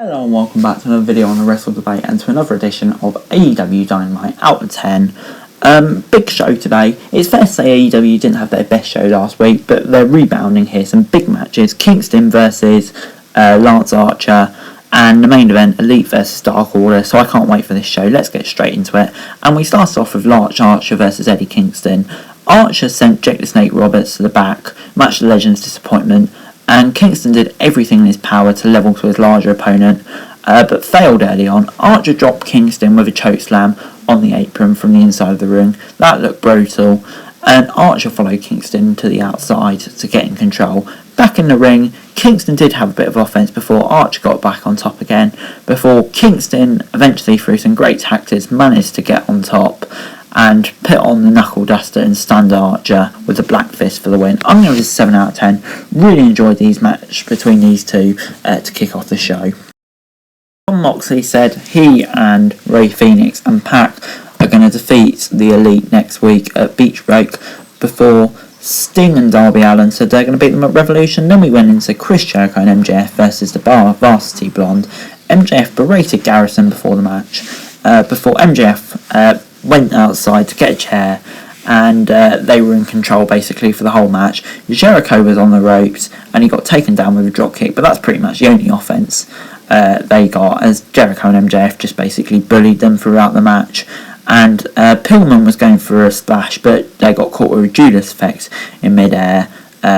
Hello and welcome back to another video on the Wrestle Debate and to another edition of AEW Dynamite Out of 10. Big show today. It's fair to say AEW didn't have their best show last week, but they're rebounding here. Some big matches. Kingston versus Lance Archer, and the main event, Elite versus Dark Order. So I can't wait for this show. Let's get straight into it. And we start off with Lance Archer versus Eddie Kingston. Archer sent Jake the Snake Roberts to the back, match the Legends' disappointment, and Kingston did everything in his power to level to his larger opponent, but failed early on. Archer dropped Kingston with a chokeslam on the apron from the inside of the ring. That looked brutal, and Archer followed Kingston to the outside to get in control. Back in the ring, Kingston did have a bit of offense before Archer got back on top again, before Kingston eventually through some great tactics managed to get on top and put on the knuckle duster and stunned Archer with a black fist for the win. I'm going to give this a 7 out of 10. Really enjoyed these match between these two to kick off the show. John Moxley said he and Rey Fenix and Pac are going to defeat the Elite next week at Beach Break, before Sting and Darby Allin said they're going to beat them at Revolution. Then we went into Chris Jericho and MJF versus the Varsity Blonde. MJF berated Garrison before the match, before MJF went outside to get a chair, and they were in control basically for the whole match. Jericho was on the ropes and he got taken down with a drop kick, but that's pretty much the only offense they got, as Jericho and MJF just basically bullied them throughout the match. And Pillman was going for a splash, but they got caught with a Judas effect in midair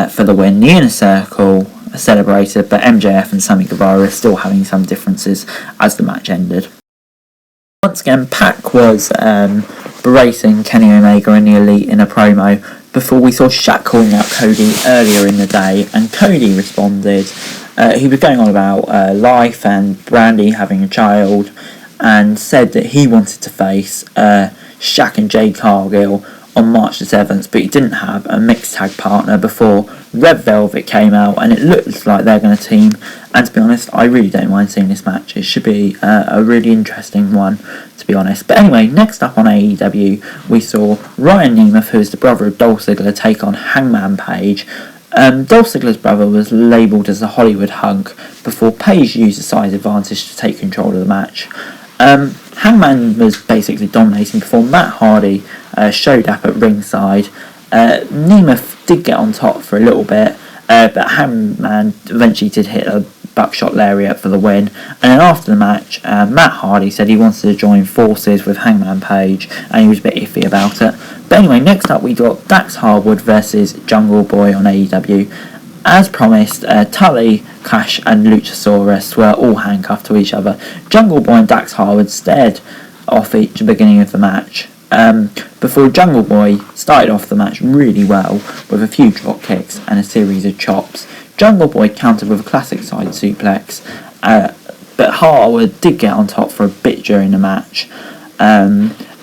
for the win. The Inner Circle celebrated, but MJF and Sammy Guevara are still having some differences as the match ended. Once again, Pac was berating Kenny Omega and the Elite in a promo before we saw Shaq calling out Cody earlier in the day, and Cody responded. He was going on about life and Brandy having a child, and said that he wanted to face Shaq and Jade Cargill on March the 7th, but he didn't have a mixed tag partner before Red Velvet came out, and it looks like they're going to team. And to be honest, I really don't mind seeing this match. It should be a really interesting one, to be honest. But anyway, next up on AEW, we saw Ryan Nemeth, who is the brother of Dolph Ziggler, take on Hangman Page. Dolph Ziggler's brother was labelled as a Hollywood hunk before Page used the size advantage to take control of the match. Hangman was basically dominating before Matt Hardy showed up at ringside. Nemeth did get on top for a little bit, but Hangman eventually did hit a buckshot lariat for the win. And then after the match, Matt Hardy said he wanted to join forces with Hangman Page, and he was a bit iffy about it. But anyway, next up we got Dax Harwood versus Jungle Boy on AEW. As promised, Tully, Cash and Luchasaurus were all handcuffed to each other. Jungle Boy and Dax Harwood stared off at the beginning of the match, before Jungle Boy started off the match really well with a few drop kicks and a series of chops. Jungle Boy countered with a classic side suplex, but Harwood did get on top for a bit during the match.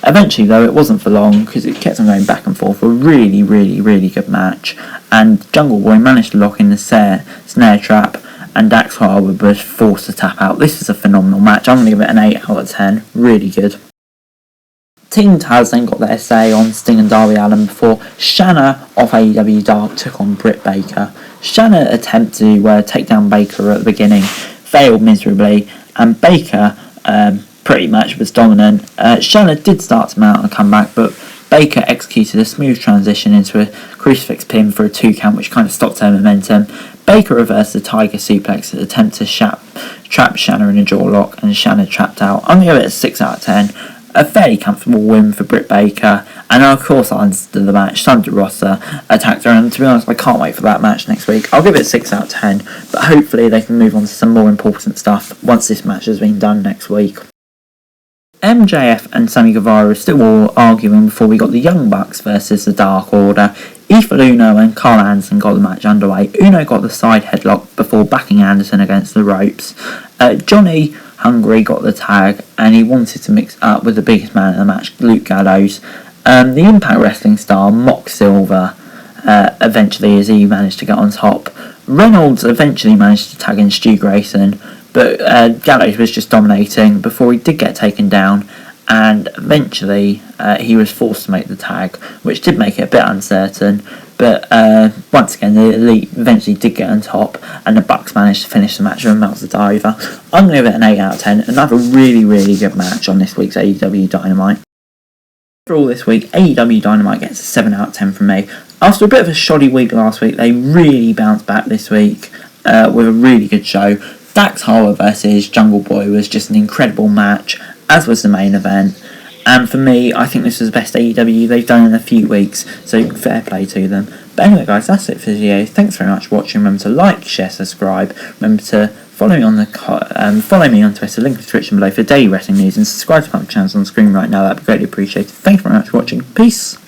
Eventually, though, it wasn't for long because it kept on going back and forth. A really, really, really good match. And Jungle Boy managed to lock in the snare trap, and Dax Harwood was forced to tap out. This is a phenomenal match. I'm going to give it an 8 out of 10. Really good. Team Taz then got their say on Sting and Darby Allin before Shanna of AEW Dark took on Britt Baker. Shanna attempted to take down Baker at the beginning, failed miserably, and Baker pretty much was dominant. Shanna did start to mount a comeback, but Baker executed a smooth transition into a crucifix pin for a 2 count, which kind of stopped her momentum. Baker reversed the Tiger Suplex to attempt to trap Shanna in a jaw lock, and Shanna trapped out. I'm going to give it a 6 out of 10. A fairly comfortable win for Britt Baker, and of course at the end of the match, Thunder Rosa attacked her, and to be honest, I can't wait for that match next week. I'll give it 6 out of 10, but hopefully they can move on to some more important stuff once this match has been done next week. MJF and Sammy Guevara were still all arguing before we got the Young Bucks versus the Dark Order. Evil Uno and Carl Anderson got the match underway. Uno got the side headlock before backing Anderson against the ropes. Johnny Hungry got the tag, and he wanted to mix up with the biggest man in the match, Luke Gallows. The Impact Wrestling star, Mock Silver, eventually, as he managed to get on top. Reynolds eventually managed to tag in Stu Grayson, but Gallows was just dominating before he did get taken down, and eventually he was forced to make the tag, which did make it a bit uncertain. But once again, the Elite eventually did get on top, and the Bucks managed to finish the match and melt it over. I'm going to give it an 8 out of 10. Another really, really good match on this week's AEW Dynamite. Overall this week, AEW Dynamite gets a 7 out of 10 from me. After a bit of a shoddy week last week, they really bounced back this week with a really good show. Dax Harwood versus Jungle Boy was just an incredible match, as was the main event. And for me, I think this was the best AEW they've done in a few weeks, so fair play to them. But anyway guys, that's it for the video. Thanks very much for watching. Remember to like, share, subscribe. Remember to follow me on Twitter, link in the description below for daily wrestling news, and subscribe to my channels on the screen right now. That'd be greatly appreciated. Thanks very much for watching. Peace.